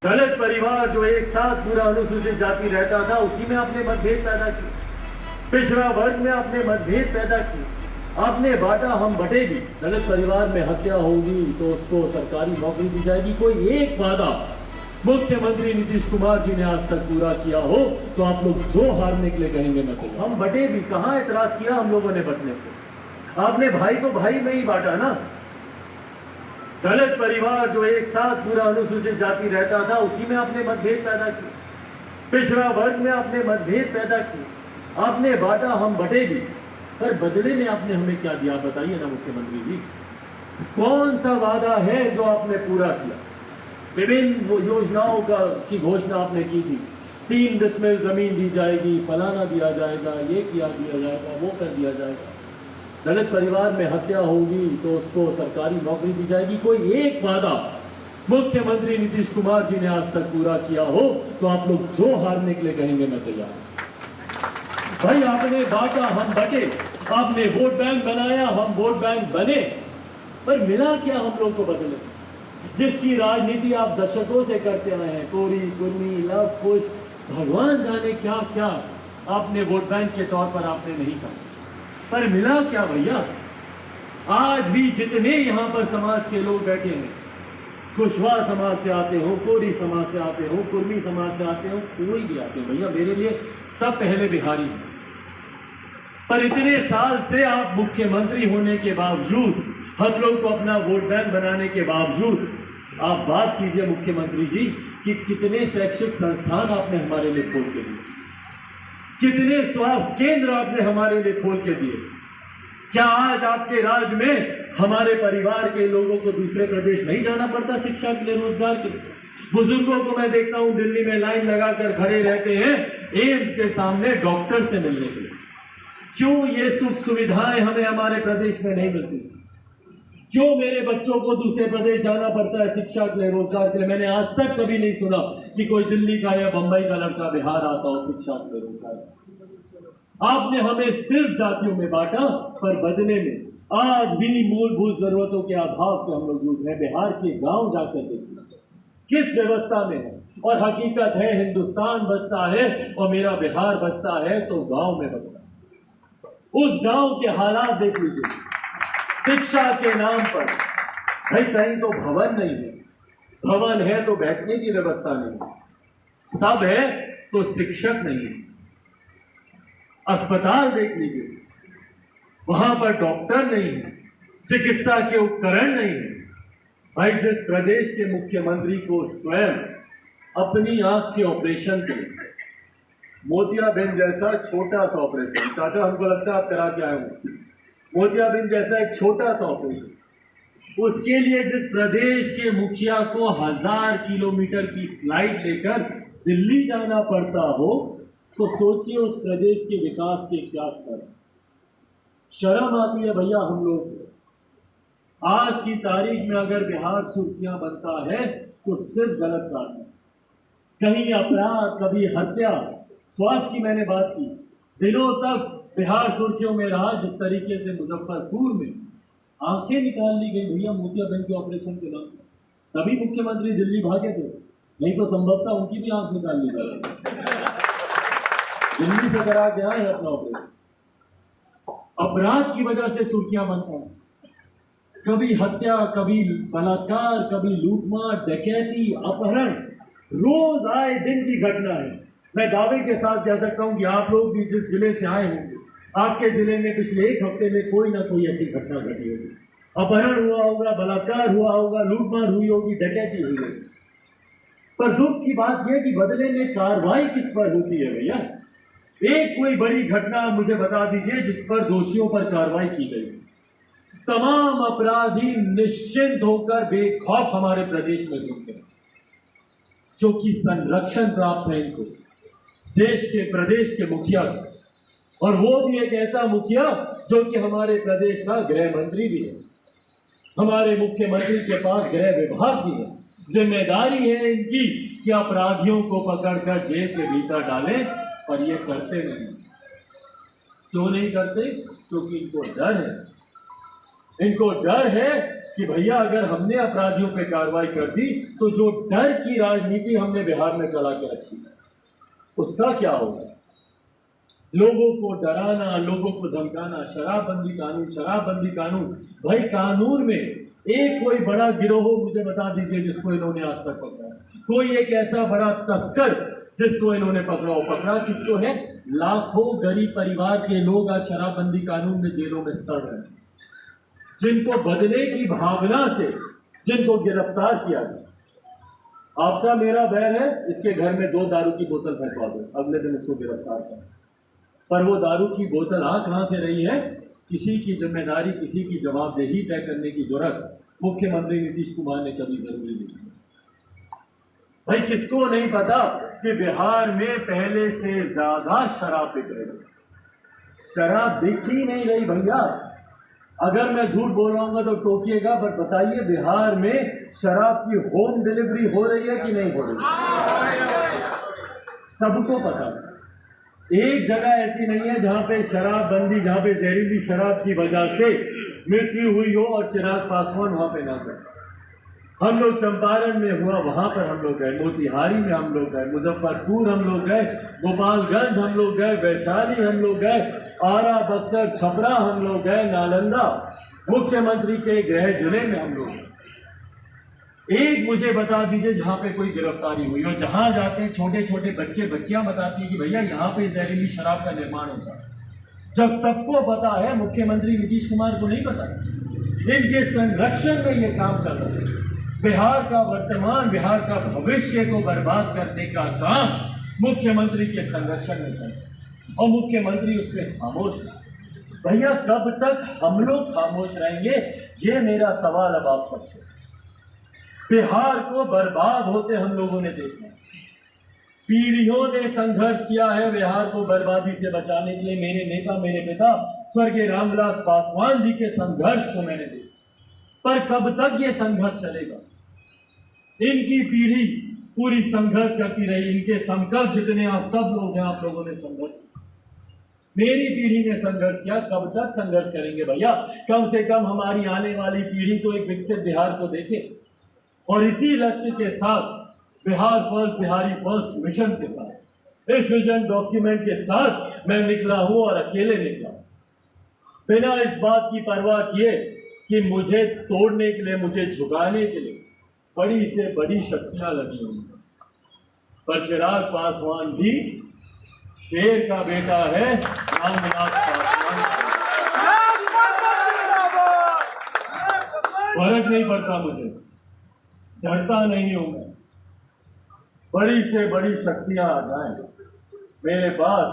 दलित परिवार जो एक साथ पूरा अनुसूचित जाति रहता था, उसी में आपने मतभेद पैदा किए। पिछड़ा वर्ग में आपने मतभेद पैदा किए। आपने बांटा, हम बटेगी। दलित परिवार में हत्या होगी तो उसको सरकारी नौकरी दी जाएगी। कोई एक वादा मुख्यमंत्री नीतीश कुमार जी ने आज तक पूरा किया हो तो आप लोग जो हारने के लिए कहेंगे मैं तो हम बटे भी। कहां एतराज किया हम लोगों ने बटने से? आपने भाई को भाई में ही बांटा ना। दलित परिवार जो एक साथ पूरा अनुसूचित जाति रहता था, उसी में आपने मतभेद पैदा किए। पिछड़ा वर्ग में आपने मतभेद पैदा किए। आपने बांटा, हम बटेगी। पर बदले में आपने हमें क्या दिया बताइए ना मुख्यमंत्री जी। कौन सा वादा है जो आपने पूरा किया? विभिन्न योजनाओं की घोषणा आपने की थी। 3 डिसमिल जमीन दी जाएगी, फलाना दिया जाएगा, ये दिया जाएगा, वो कर दिया जाएगा। दलित परिवार में हत्या होगी तो उसको सरकारी नौकरी दी जाएगी। कोई एक वादा मुख्यमंत्री नीतीश कुमार जी ने आज तक पूरा किया हो तो आप लोग जो हारने के लिए कहेंगे मैं तैयार। भाई आपने बांटा, हम बटे। आपने वोट बैंक बनाया, हम वोट बैंक बने। पर मिला क्या हम लोग को बदले? जिसकी राजनीति आप दशकों से करते आए हैं, कोरी कुर्मी लव कुश, भगवान जाने क्या क्या आपने वोट बैंक के तौर पर आपने नहीं कहा। पर मिला क्या भैया? आज भी जितने यहां पर समाज के लोग बैठे हैं, कुशवाहा समाज से आते हो, कोरी समाज से आते हो, कुर्मी समाज से आते हो, कोई भी आते हो भैया, मेरे लिए सब पहले बिहारी हैं। पर इतने साल से आप मुख्यमंत्री होने के बावजूद, हम लोग को अपना वोट बैंक बनाने के बावजूद, आप बात कीजिए मुख्यमंत्री जी कि कितने शैक्षिक संस्थान आपने हमारे लिए खोल के दिए, कितने स्वास्थ्य केंद्र आपने हमारे लिए खोल के दिए। क्या आज आपके राज्य में हमारे परिवार के लोगों को दूसरे प्रदेश नहीं जाना पड़ता शिक्षा के लिए, रोजगार के लिए? बुजुर्गों को मैं देखता हूं दिल्ली में लाइन लगाकर खड़े रहते हैं एम्स के सामने डॉक्टर से मिलने के लिए। क्यों ये सुख सुविधाएं हमें हमारे प्रदेश में नहीं मिलती? क्यों मेरे बच्चों को दूसरे प्रदेश जाना पड़ता है शिक्षा के लिए, रोजगार के लिए? मैंने आज तक कभी नहीं सुना कि कोई दिल्ली का या बंबई का लड़का बिहार आता हो शिक्षा के लिए, रोजगार। आपने हमें सिर्फ जातियों में बांटा, पर बदले में आज भी मूलभूत जरूरतों के अभाव से हम लोग जूझ रहे हैं। बिहार के गांव जाकर देखिए किस व्यवस्था में है। और हकीकत है हिंदुस्तान बसता है और मेरा बिहार बसता है तो गांव में बसता है। उस गांव के हालात देख लीजिए। शिक्षा के नाम पर भाई कहीं तो भवन नहीं है, भवन है तो बैठने की व्यवस्था नहीं है, सब है तो शिक्षक नहीं है। अस्पताल देख लीजिए, वहां पर डॉक्टर नहीं है, चिकित्सा के उपकरण नहीं है। भाई जिस प्रदेश के मुख्यमंत्री को स्वयं अपनी आंख के ऑपरेशन के लिए मोतियाबिंद जैसा छोटा सा ऑपरेशन, चाचा हमको लगता है आप करा के आए होंगे, मोतियाबिंद जैसा एक छोटा सा ऑपरेशन, उसके लिए जिस प्रदेश के मुखिया को 1000 किलोमीटर की फ्लाइट लेकर दिल्ली जाना पड़ता हो, तो सोचिए उस प्रदेश के विकास के क्या स्तर। शर्म आती है भैया हम लोग को। आज की तारीख में अगर बिहार सुर्खियां बनता है तो सिर्फ गलत कारण से, कहीं अपराध, कभी हत्या। स्वास्थ्य की मैंने बात की, दिनों तक बिहार सुर्खियों में रहा। जिस तरीके से मुजफ्फरपुर में आंखें निकाल ली गई भैया मोतियाबिंद के ऑपरेशन के नाम पर, तभी मुख्यमंत्री दिल्ली भागे थे, नहीं तो संभवतः उनकी भी आंख निकाल ली गई। दिल्ली से करा के आए अपना ऑपरेशन। अपराध की वजह से सुर्खियां बनता है, कभी हत्या, कभी बलात्कार, कभी लूटमार, डकैती, अपहरण, रोज आए दिन की घटना है। मैं दावे के साथ कह सकता हूं कि आप लोग भी जिस जिले से आए होंगे, आपके जिले में पिछले 1 हफ्ते में कोई ना कोई ऐसी घटना घटी होगी। अपहरण हुआ होगा, बलात्कार हुआ होगा, लूटमार हुई होगी, डकैती हुई होगी। पर दुख की बात यह कि बदले में कार्रवाई किस पर होती है भैया? एक कोई बड़ी घटना मुझे बता दीजिए जिस पर दोषियों पर कार्रवाई की गई। तमाम अपराधी निश्चिंत होकर बेखौफ हमारे प्रदेश में घूमते हैं, क्योंकि संरक्षण प्राप्त है इनको देश के, प्रदेश के मुखिया को। और वो भी एक ऐसा मुखिया जो कि हमारे प्रदेश का गृह मंत्री भी है। हमारे मुख्यमंत्री के पास गृह विभाग भी है। जिम्मेदारी है इनकी कि अपराधियों को पकड़कर जेल के भीतर डालें, पर ये करते नहीं। क्यों नहीं करते? क्योंकि इनको डर है। इनको डर है कि भैया अगर हमने अपराधियों पे कार्रवाई कर दी तो जो डर की राजनीति हमने बिहार में चला के रखी उसका क्या होगा? लोगों को डराना, लोगों को धमकाना, शराबबंदी कानून। भाई कानून में एक कोई बड़ा गिरोह हो, मुझे बता दीजिए जिसको इन्होंने आज तक पकड़ा। कोई एक ऐसा बड़ा तस्कर जिसको इन्होंने पकड़ा हो। पकड़ा किसको है? लाखों गरीब परिवार के लोग आज शराबबंदी कानून में जेलों में सड़ रहे हैं, जिनको बदले की भावना से जिनको गिरफ्तार किया गया। आपका मेरा बैर है, इसके घर में 2 दारू की बोतल फेंकवा दो, अगले दिन इसको गिरफ्तार कर। पर वो दारू की बोतल आ कहां से रही है? किसी की जिम्मेदारी, किसी की जवाबदेही तय करने की जरूरत मुख्यमंत्री नीतीश कुमार ने कभी जरूरी नहीं की। भाई किसको नहीं पता कि बिहार में पहले से ज्यादा शराब बिक रही है। शराब बिक ही नहीं रही भैया। अगर मैं झूठ बोल रहा हूँ तो टोकिएगा, पर बताइए बिहार में शराब की होम डिलीवरी हो रही है कि नहीं हो रही? सबको पता है। एक जगह ऐसी नहीं है जहां पे शराबबंदी, जहां पे जहरीली शराब की वजह से मृत्यु हुई हो और चिराग पासवान वहां पे ना गए। हम लोग चंपारण में हुआ, वहां पर हम लोग गए, मोतिहारी में हम लोग गए, मुजफ्फरपुर हम लोग गए, गोपालगंज हम लोग गए, वैशाली हम लोग गए, आरा, बक्सर, छपरा हम लोग गए, नालंदा, मुख्यमंत्री के गृह जिले में हम लोग गए। एक मुझे बता दीजिए जहां पे कोई गिरफ्तारी हुई और जहां जाते छोटे छोटे बच्चे बच्चियां बताती है कि भैया यहाँ पे जहरीली शराब का निर्माण होता है। जब सबको पता है, मुख्यमंत्री नीतीश कुमार को नहीं पता। इनके संरक्षण में ये काम चल रहा है। बिहार का वर्तमान, बिहार का भविष्य को बर्बाद करने का काम मुख्यमंत्री के संरक्षण में चल रहा है और मुख्यमंत्री उस पर खामोश है। भैया कब तक हम लोग खामोश रहेंगे? ये मेरा सवाल अब आप सबसे। बिहार को बर्बाद होते हम लोगों ने देखा, पीढ़ियों ने संघर्ष किया है बिहार को बर्बादी से बचाने के लिए। मेरे नेता, मेरे पिता स्वर्गीय रामविलास पासवान जी के संघर्ष को मैंने देखा, पर कब तक ये संघर्ष चलेगा? इनकी पीढ़ी पूरी संघर्ष करती रही, इनके समकक्ष जितने आप सब लोग हैं, आप लोगों ने संघर्ष किया, मेरी पीढ़ी ने संघर्ष किया। कब तक संघर्ष करेंगे भैया? कम से कम हमारी आने वाली पीढ़ी तो एक विकसित बिहार को देखे। और इसी लक्ष्य के साथ, Bihar first, Bihari first mission के साथ, इस विजन डॉक्यूमेंट के साथ मैं निकला हूं और अकेले निकला, बिना इस बात की परवाह किए कि मुझे तोड़ने के लिए, मुझे झुकाने के लिए बड़ी से बड़ी शक्तियां लगी हुई। पर चिराग पासवान भी शेर का बेटा है, रामविलास पासवान। फर्क नहीं पड़ता मुझे, डरता नहीं हूं मैं। बड़ी से बड़ी शक्तियां आ जाएं मेरे पास,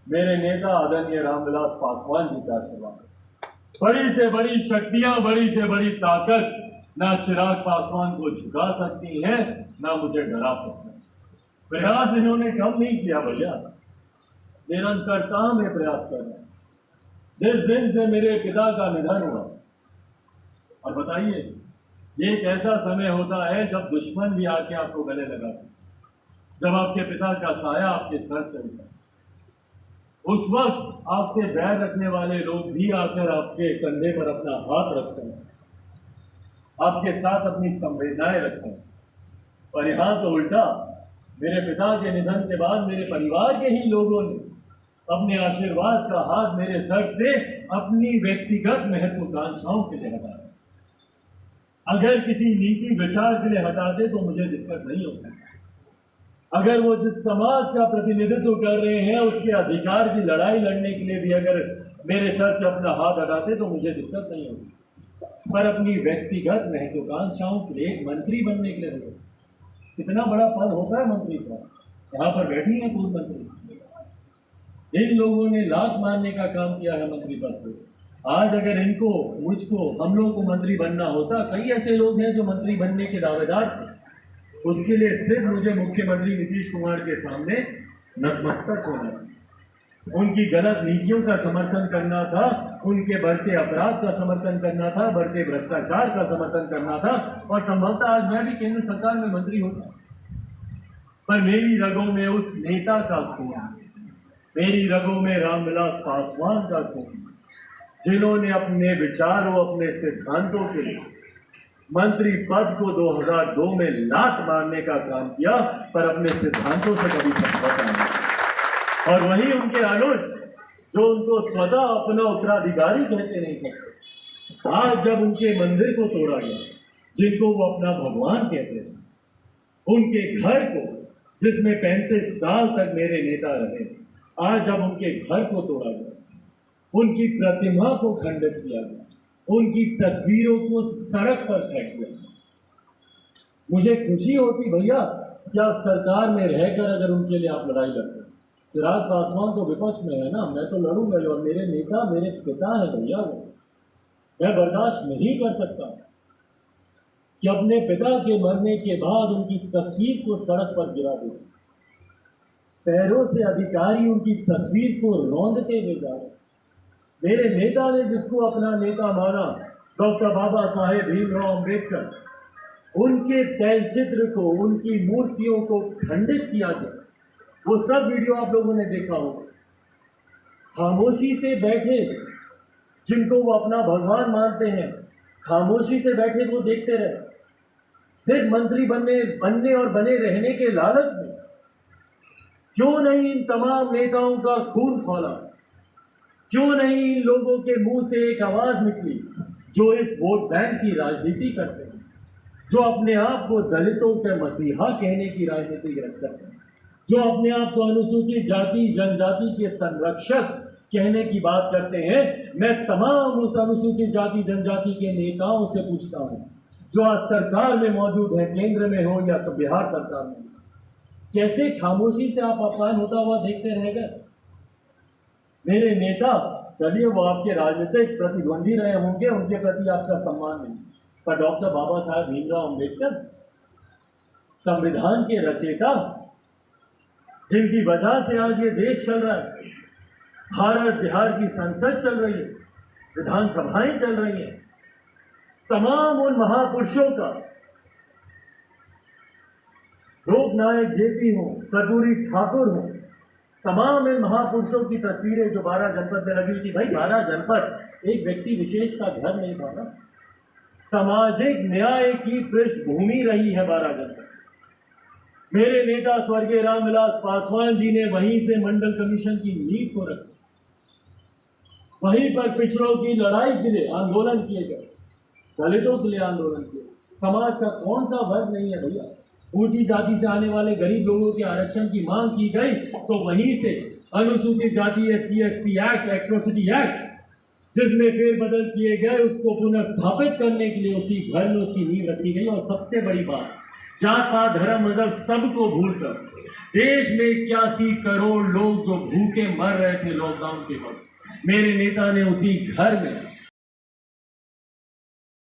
मेरे नेता आदरणीय रामविलास पासवान जी का आशीर्वाद। बड़ी से बड़ी शक्तियां, बड़ी से बड़ी ताकत ना चिराग पासवान को झुका सकती है, ना मुझे डरा सकती है। प्रयास इन्होंने कम नहीं किया भैया, निरंतरता में प्रयास कर रहे हैं। जिस दिन से मेरे पिता का निधन हुआ, और बताइए ये एक ऐसा समय होता है जब दुश्मन भी आके आपको गले लगाते, जब आपके पिता का साया आपके सर से उठा, उस वक्त आपसे बैर रखने वाले लोग भी आकर आपके कंधे पर अपना हाथ रखते हैं, आपके साथ अपनी संवेदनाएं रखते हैं। पर यहाँ तो उल्टा, मेरे पिता के निधन के बाद मेरे परिवार के ही लोगों ने अपने आशीर्वाद का हाथ मेरे सर से अपनी व्यक्तिगत महत्वाकांक्षाओं के लिए हटाया। अगर किसी नीति विचार के लिए हटाते तो मुझे दिक्कत नहीं होती। अगर वो जिस समाज का प्रतिनिधित्व कर रहे हैं उसके अधिकार की लड़ाई लड़ने के लिए भी अगर मेरे सर से अपना हाथ हटाते तो मुझे दिक्कत नहीं होती। पर अपनी व्यक्तिगत महत्वाकांक्षाओं के लिए एक मंत्री बनने के लिए कितना बड़ा पद होता है मंत्री का। यहाँ पर बैठी है पूर्व मंत्री, इन लोगों ने लात मारने का काम किया है मंत्री पद को। आज अगर इनको, मुझको, हम लोग को मंत्री बनना होता, कई ऐसे लोग हैं जो मंत्री बनने के दावेदार थे, उसके लिए सिर्फ मुझे मुख्यमंत्री नीतीश कुमार के सामने नतमस्तक होना था, उनकी गलत नीतियों का समर्थन करना था, उनके बढ़ते अपराध का समर्थन करना था, बढ़ते भ्रष्टाचार का समर्थन करना था, और संभवतः आज मैं भी केंद्र सरकार में मंत्री होता। पर मेरी रगों में उस नेता का खून, मेरी रगों में रामविलास पासवान का खून, जिन्होंने अपने विचारों, अपने सिद्धांतों के लिए मंत्री पद को 2002 में लात मारने का काम किया, पर अपने सिद्धांतों से कभी समझौता नहीं। और वहीं उनके अनुज जो उनको स्वतः अपना उत्तराधिकारी कहते नहीं थे, आज जब उनके मंदिर को तोड़ा गया, जिनको वो अपना भगवान कहते थे, उनके घर को जिसमें 35 साल तक मेरे नेता रहे, आज जब उनके घर को तोड़ा गया, उनकी प्रतिमा को खंडित किया गया, उनकी तस्वीरों को सड़क पर फेंक दिया, मुझे खुशी होती भैया कि आप सरकार में रहकर अगर उनके लिए आप लड़ाई लड़ते। चिराग पासवान तो विपक्ष में है ना, मैं तो लड़ूंगा ही, और मेरे नेता मेरे पिता है भैया, वो मैं बर्दाश्त नहीं कर सकता कि अपने पिता के मरने के बाद उनकी तस्वीर को सड़क पर गिरा दे। पैरों से अधिकारी उनकी तस्वीर को रौंदते हुए जा रहे। मेरे नेता ने जिसको अपना नेता माना, डॉक्टर बाबा साहेब भीमराव अम्बेडकर, उनके तैलचित्र को, उनकी मूर्तियों को खंडित किया गया। वो सब वीडियो आप लोगों ने देखा होगा। खामोशी से बैठे जिनको वो अपना भगवान मानते हैं, खामोशी से बैठे वो देखते रहे, सिर्फ मंत्री बनने और बने रहने के लालच में। क्यों नहीं इन तमाम नेताओं का खून खौला? क्यों नहीं इन लोगों के मुंह से एक आवाज निकली जो इस वोट बैंक की राजनीति करते हैं, जो अपने आप को दलितों के मसीहा कहने की राजनीति करते हैं, जो अपने आप को अनुसूचित जाति जनजाति के संरक्षक कहने की बात करते हैं। मैं तमाम उस अनुसूचित जाति जनजाति के नेताओं से पूछता हूं जो आज सरकार में मौजूद है, केंद्र में हो या बिहार सरकार में, कैसे खामोशी से आप अपमान होता हुआ देखते रह गए? मेरे नेता, चलिए वो आपके राजनीतिक प्रतिद्वंदी रहे होंगे, उनके प्रति आपका सम्मान नहीं, पर डॉक्टर बाबा साहेब भीमराव अम्बेडकर, संविधान के रचयिता, जिनकी वजह से आज ये देश चल रहा है, भारत बिहार की संसद चल रही है, विधानसभाएं चल रही हैं, तमाम उन महापुरुषों का, लोकनायक जेपी हो, कर्पूरी ठाकुर हो, तमाम इन महापुरुषों की तस्वीरें जो 12 जनपद में लगी थी। भाई 12 जनपद एक व्यक्ति विशेष का घर नहीं था ना, सामाजिक न्याय की पृष्ठभूमि रही है 12 जनपद। मेरे नेता स्वर्गीय रामविलास पासवान जी ने वहीं से मंडल कमीशन की नींव को रखा, वहीं पर पिछड़ों की लड़ाई के लिए आंदोलन किए गए, दलितों के लिए आंदोलन किए। समाज का कौन सा वर्ग नहीं है भैया? ऊंची जाति से आने वाले गरीब लोगों के आरक्षण की मांग की गई तो वहीं से अनुसूचित जाति SC ST act, atrocity act, जिसमें फेरबदल किए गए, उसको पुनर्स्थापित करने के लिए उसी घर में उसकी नींव रखी गई। और सबसे बड़ी बात, जात पात धर्म मजहब सबको भूलकर देश में 81 करोड़ लोग जो भूखे मर रहे थे लॉकडाउन के वक्त, मेरे नेता ने उसी घर में